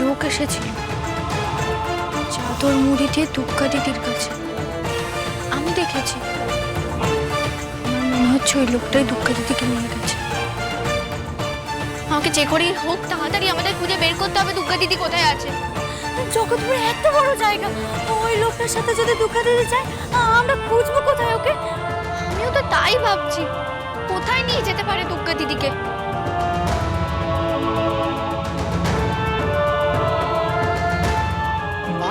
লোক এসেছিল চাদর মুড়ি দিয়ে দুর্গা দিদির কাছে। আমি দেখেছি, আমার মনে হচ্ছে ওই লোকটাই দুর্গা দিদিকে নিয়ে গেছে। আমাকে যে করেই হোক তাড়াতাড়ি আমাদের খুঁজে বের করতে হবে দুর্গা দিদি কোথায় আছে। জগৎপুরে এত বড় জায়গা, ওই লোকটার সাথে যদি দুর্গা দিদি যায় আমরা খুঁজবো কোথায় ওকে? আমিও তো তাই ভাবছি, কোথায় নিয়ে যেতে পারে দুর্গা দিদিকে।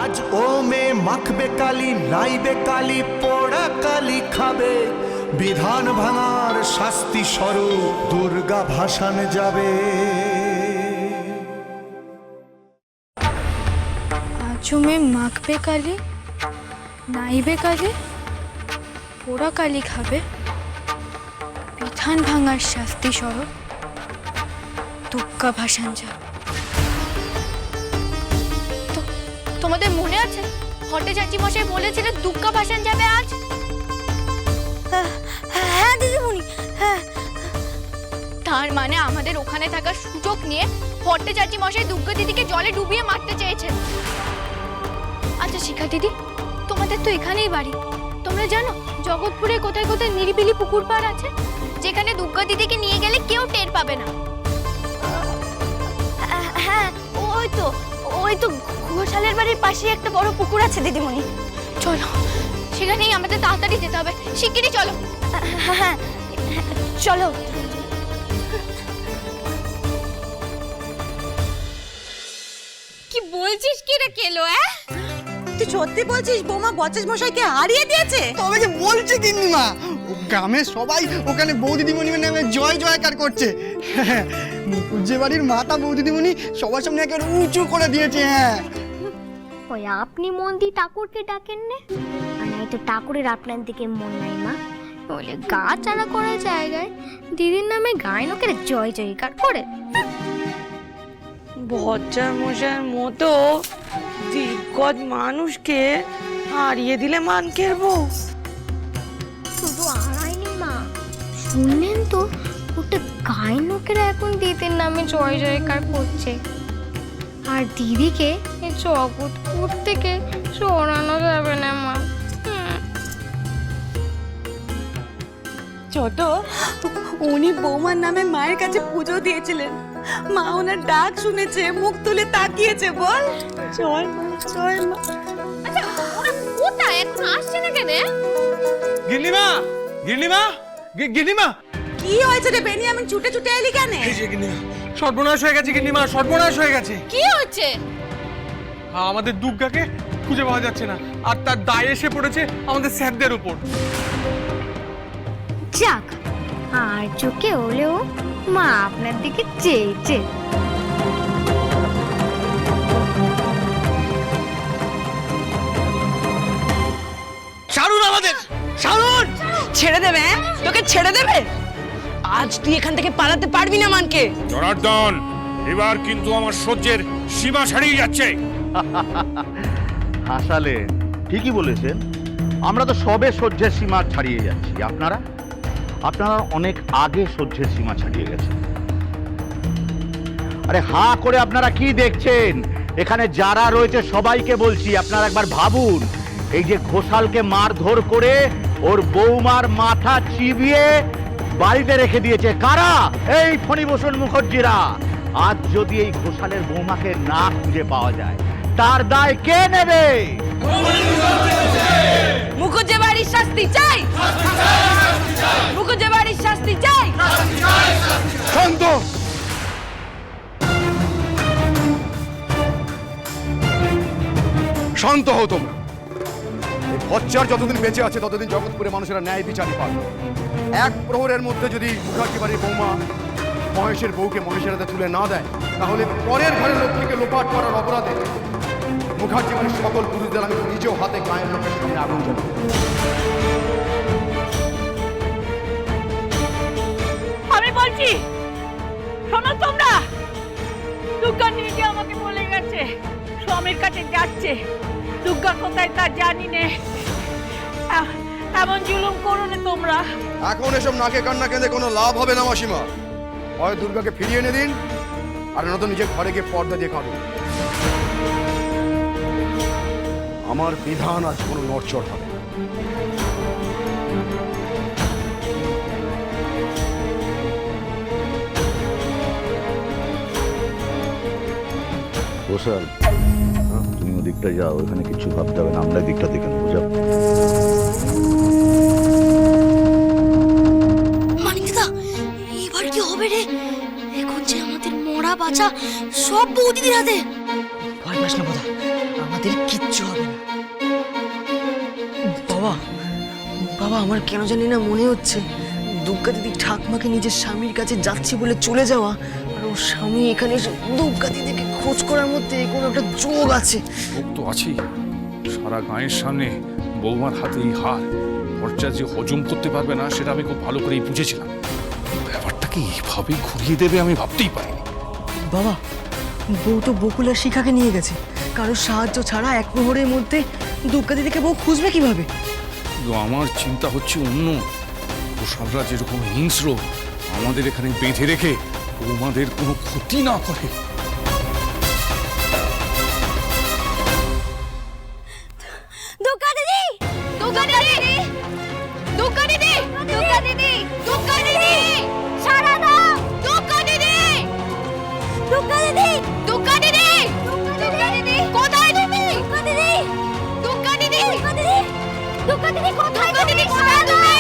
আজ ও মে মাখবে কালি, নাইবে কালি, পোড়া কালি খাবে। বিধান ভাঙার শাস্তি স্বরূপ দুর্গা ভাসান যাবে। আজও মে মাখবে কালি, নাইবে কালি, পোড়া কালি খাবে। বিধান ভাঙার শাস্তি স্বরূপ দুর্গা ভাসান যাবে। তোমাদের মনে আছে হটে চাচি মশাই বলেছিলেন দুর্গা ভাসান যাবে আজ? হ্যাঁ দিদিমণি, হ্যাঁ। তার মানে আমাদের ওখানে থাকার সুযোগ নিয়ে হটে চাচি মশাই দুর্গা দিদিকে জলে ডুবিয়ে মারতে চেয়েছেন। আচ্ছা শিখা দিদি, তোমাদের তো এখানেই বাড়ি, তোমরা জানো জগৎপুরে কোথায় কোথায় নিরিবিলি পুকুর পাড় আছে যেখানে দুর্গা দিদিকে নিয়ে গেলে কেউ টের পাবে না? হ্যাঁ, ওই তো ঘোষালের বাড়ির পাশে একটা বড় পুকুর আছে দিদিমণি। চলো সেখানেই আমাদের তাড়াতাড়ি যেতে হবে, শিগগিরই চলো। হ্যাঁ চলো। কি বলছিস কি রে কেলো? তুই সত্যি বলছিস বৌমা বচেশ মশাইকে হারিয়ে দিয়েছে? তবে যে বলছে গিন্নিমা, গ্রামের সবাই ওখানে বৌদিদিমণি নামে জয় জয়কার করছে। মুকুজ্জে বাড়ির মাতা বৌদিদিমণি সবার সামনে একেবারে উঁচু করে দিয়েছে। হ্যাঁ, ওই আপনি মন দিয়ে ঠাকুরকে ডাকেন না, আর নাই তো ঠাকুরের আপনার দিকে মন নাই মা, বলে গা চারা করা জায়গায় দিদির নামে গায়ে লোকের জয় জয়কার করে। বচ্চার মশাইয়ের মতো দিগ্গজ মানুষকে হারিয়ে দিলে মানকের বউ। শুধু আড়াইনি মা, শুনলেন তো ওটা গায়ে লোকেরা এখন দিদির নামে জয় জয়কার করছে। আর দিদিকে এই জগৎপুর থেকে সরানো যাবে না মা। ছোট, উনি বৌমার নামে মায়ের কাছে পুজো দিয়েছিলেন, মা ওনার ডাক শুনেছে, মুখ তুলে তাকিয়েছে। বল জয় মা, জয় মা। আচ্ছা ওরা কোথায় এখন আসছে না কেন? গিন্নিমা, গিন্নিমা, গিন্নিমা, কি হয়েছে রে বেনিয়ামিন, ছুটে ছুটে এলি কেন? সর্বনাশ হয়ে গেছে গিন্নিমা, সর্বনাশ হয়ে গেছে। কি হচ্ছে? আমাদের দুর্গাকে খুঁজে পাওয়া যাচ্ছে না, আর তার দায় এসে পড়েছে আমাদের স্যারদের উপর। যাক, আর চোখে হলেও মা আপনার দিকে চেয়েছে। শারুন আমাদের, শারুন ছেড়ে দেবে? তোকে ছেড়ে দেবে? আজ তুই এখান থেকে পালাতে পারবি না মানকে। জনার্দন, এবার কিন্তু আমার সহ্যের সীমা ছাড়িয়ে যাচ্ছে। হাসালে ঠিকই বলেছেন, আমরা তো সবে সহ্যের সীমা ছাড়িয়ে যাচ্ছি। আপনারা অনেক আগে সহ্যের সীমা ছাড়িয়ে গেছেন। আরে হাঁ করে আপনারা কি দেখছেন? এখানে যারা রয়েছে সবাইকে বলছি, আপনারা একবার ভাবুন, এই যে ঘোষালকে মারধর করে ওর বৌমার মাথা চিবিয়ে বাড়িতে রেখে দিয়েছে কারা? এই ফণীভূষণ মুখার্জিরা। আজ যদি এই ঘোষালের বৌমাকে না খুঁজে পাওয়া যায়, তার দায় কে নেবে? মুকুজ্জে বাড়ির শাস্তি চাই, মুকুজ্জে বাড়ির শাস্তি চাই। শান্ত, শান্ত হও তোমরা। এই বচ্চার যতদিন বেঁচে আছে ততদিন জগৎপুরে মানুষেরা ন্যায় বিচারই পাবে। এক প্রহরের মধ্যে যদি মুখার্জি বাড়ির বৌমা মহেশের বউকে মহেশের হাতে তুলে না দেয়, তাহলে পরের ঘরের লক্ষ্মীকে লোপাট করার অপরাধে মুখার্জি বাড়ির সকল পুরুষদের আমি নিজেও হাতে গায়ের লোকের সামনে আগুন জ্বালাবো। আমি বলছি, শোনো তোমরা, দুর্গা নিজে আমাকে বলে গেছে স্বামীর কাছে যাচ্ছে। দুর্গা কোথায় তা জানি নে। এমন জুলুম করো না তোমরা। এখন এসব নাকে কান্না কেঁদে কোনো লাভ হবে না মাসিমা। হয় দুর্গাকে ফিরিয়ে এনে দিন, আর নয়তো নিজের ঘরে গিয়ে পর্দা দিয়ে কাঁদুন। আমার বিধান আজ কোনো নড়চড় হবে না। ঘোষাল, তুমি ওদিকটা যাও, ওখানে কিছু ভাবতে হবে না, আমরা দিকটা দেখে নেবো, যাও। মানিকদা, এবার কি হবে রে? এখন যে আমাদের মরা বাঁচা সব বৌদিদের হাতে। ভয় পাস না বোধা, আমাদের কিচ্ছু হবে না। বাবা বাবা, আমার কেন জানি না মনে হচ্ছে দুর্গা দিদি ঠাকমাকে নিজের স্বামীর কাছে যাচ্ছি বলে চলে যাওয়া, আর ওর স্বামী এখানে এসে দুর্গা দিদিকে খোঁজ করার মধ্যে কোনো একটা যোগ আছে। যোগ তো আছেই। সারা গায়ের সামনে বৌমার হাতে এই হার খরচা যে হজম করতে পারবে না সেটা আমি খুব ভালো করেই বুঝেছিলাম। ব্যাপারটাকে এইভাবে ঘুরিয়ে দেবে আমি ভাবতেই পারিনি। বাবা, বউ তো বকুল আর শিখাকে নিয়ে গেছে, কারোর সাহায্য ছাড়া এক প্রহরের মধ্যে দুর্গা দিদিকে বউ খুঁজবে কিভাবে? কিন্তু আমার চিন্তা হচ্ছে অন্য। ঘোষালরা যেরকম হিংস্র, আমাদের এখানে বেঁধে রেখে বৌমাদের কোনো ক্ষতি না করে। দুর্গা দিদি, দুর্গা দিদি, দুর্গা দিদি, দুর্গা দিদি, দুর্গা দিদি, সারা দাও, দুর্গা দিদি, দুর্গা দিদি, দুর্গা দিদি, দুর্গা দিদি, কোথায় তুমি? দুর্গা দিদি, দুর্গা দিদি, দুর্গা দিদি, দুর্গা দিদি, কোথায় তুমি? কোথায় তুমি?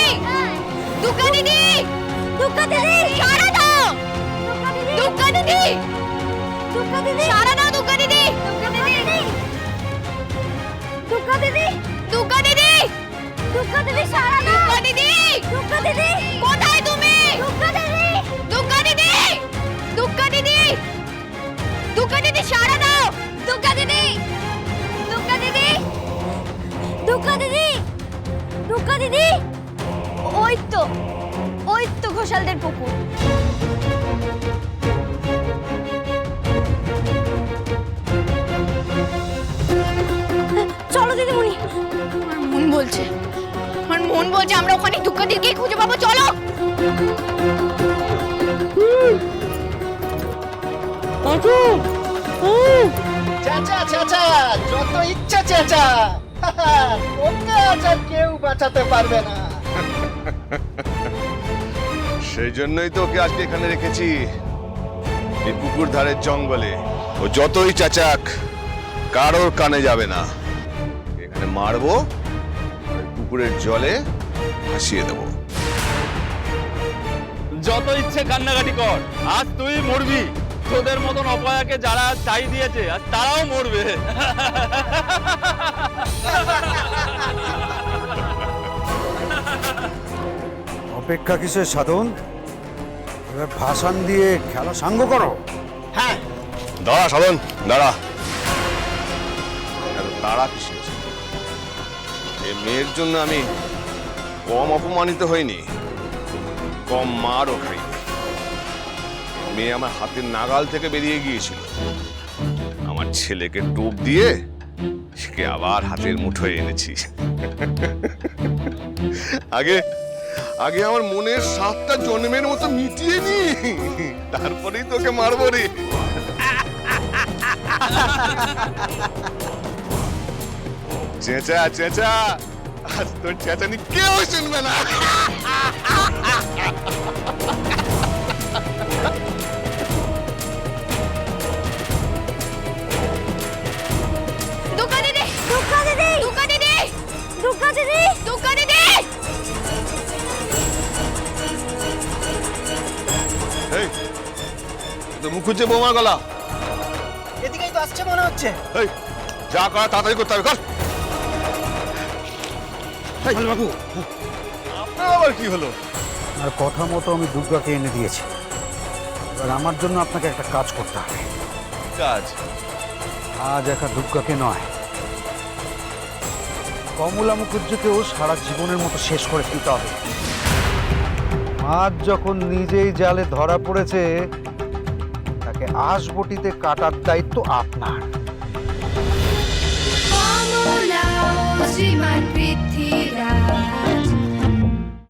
দুর্গা দিদি, দুর্গা দিদি, সারা দাও, দুর্গা দিদি, দুর্গা দিদি, সারা দাও, দুর্গা দিদি, দুর্গা দিদি, দুর্গা দিদি, দুর্গা দিদি, দুর্গা দিদি, সারা দাও, দুর্গা দিদি, দুর্গা দিদি, কোথায় তুমি? দুর্গা দিদি, দুর্গা দিদি, দুর্গা দিদি, দুর্গা দিদি, সারা দাও, দুর্গা দিদি, দুর্গা দিদি, দুর্গা দিদি, দুর্গা দিদি, ওই তো ঘোষালদের পুকুর। চলো দিদিমণি। আমার মন বলছে আমরা ওখানে দুর্গা দিদিকে খুঁজে পাবো, চলো। চাচা চাচা, যত ইচ্ছা চাচা, ওকে আজ আর কেউ বাঁচাতে পারবে না। সেই জন্যই তো ওকে আজকে এখানে রেখেছি, এই পুকুর ধারের জঙ্গলে। ও যতই চাচাক, কারোর কানে যাবে না। এখানে মারবো, আর পুকুরের জলে ভাসিয়ে দেবো। যত ইচ্ছে কান্নাকাটি কর, আজ তুই মরবি। তোদের মতন অপয়াকে যারা চাই দিয়েছে আজ তারাও মরবে। অপেক্ষা কিসের সাধন? এবার ভাষণ দিয়ে খেলা সাঙ্গ করো। হ্যাঁ, দাঁড়া সাধন, দাঁড়া। এত তাড়া কিসের? এই মেয়ের জন্য আমি কম অপমানিত হইনি, কম মারও খাইনি। মেয়ে আমার হাতের নাগাল থেকে বেরিয়ে গিয়েছিল। আমার ছেলেকে টোপ দিয়ে সে আবার হাতের মুঠোয় এনেছি। আগে আগে আমার মনের 7টা জন্মের মতো মিটিয়ে নি, তারপরেই তোকে মারবো রে। চেঁচা চেঁচা, আজ তোর চেঁচানি কেউ শুনবে না। দুর্গা দিদি, দুর্গা দিদি, দুর্গা দিদি, দুর্গা দিদি, দুর্গা দিদি। এই তো মুখ খুঁজছে বৌমার গলা। এদিকেই তো আসছে মনে হচ্ছে। এই যা করা তাড়াতাড়ি করতে হবে, কর। বাবু, আপনার আবার কি হলো? আর কথা মতো আমি দুর্গাকে এনে দিয়েছি। এবার আমার জন্য আপনাকে একটা কাজ করতে হবে। কাজ? আজ একা দুর্গাকে নয়, কমলা মুখুজ্জকেও সারা জীবনের মতো শেষ করে দিতে হবে। আজ যখন নিজেই জালে ধরা পড়েছে, তাকে আঁশবটিতে কাটার দায়িত্ব আপনার। শ্রীমান পৃথ্বীরাজ।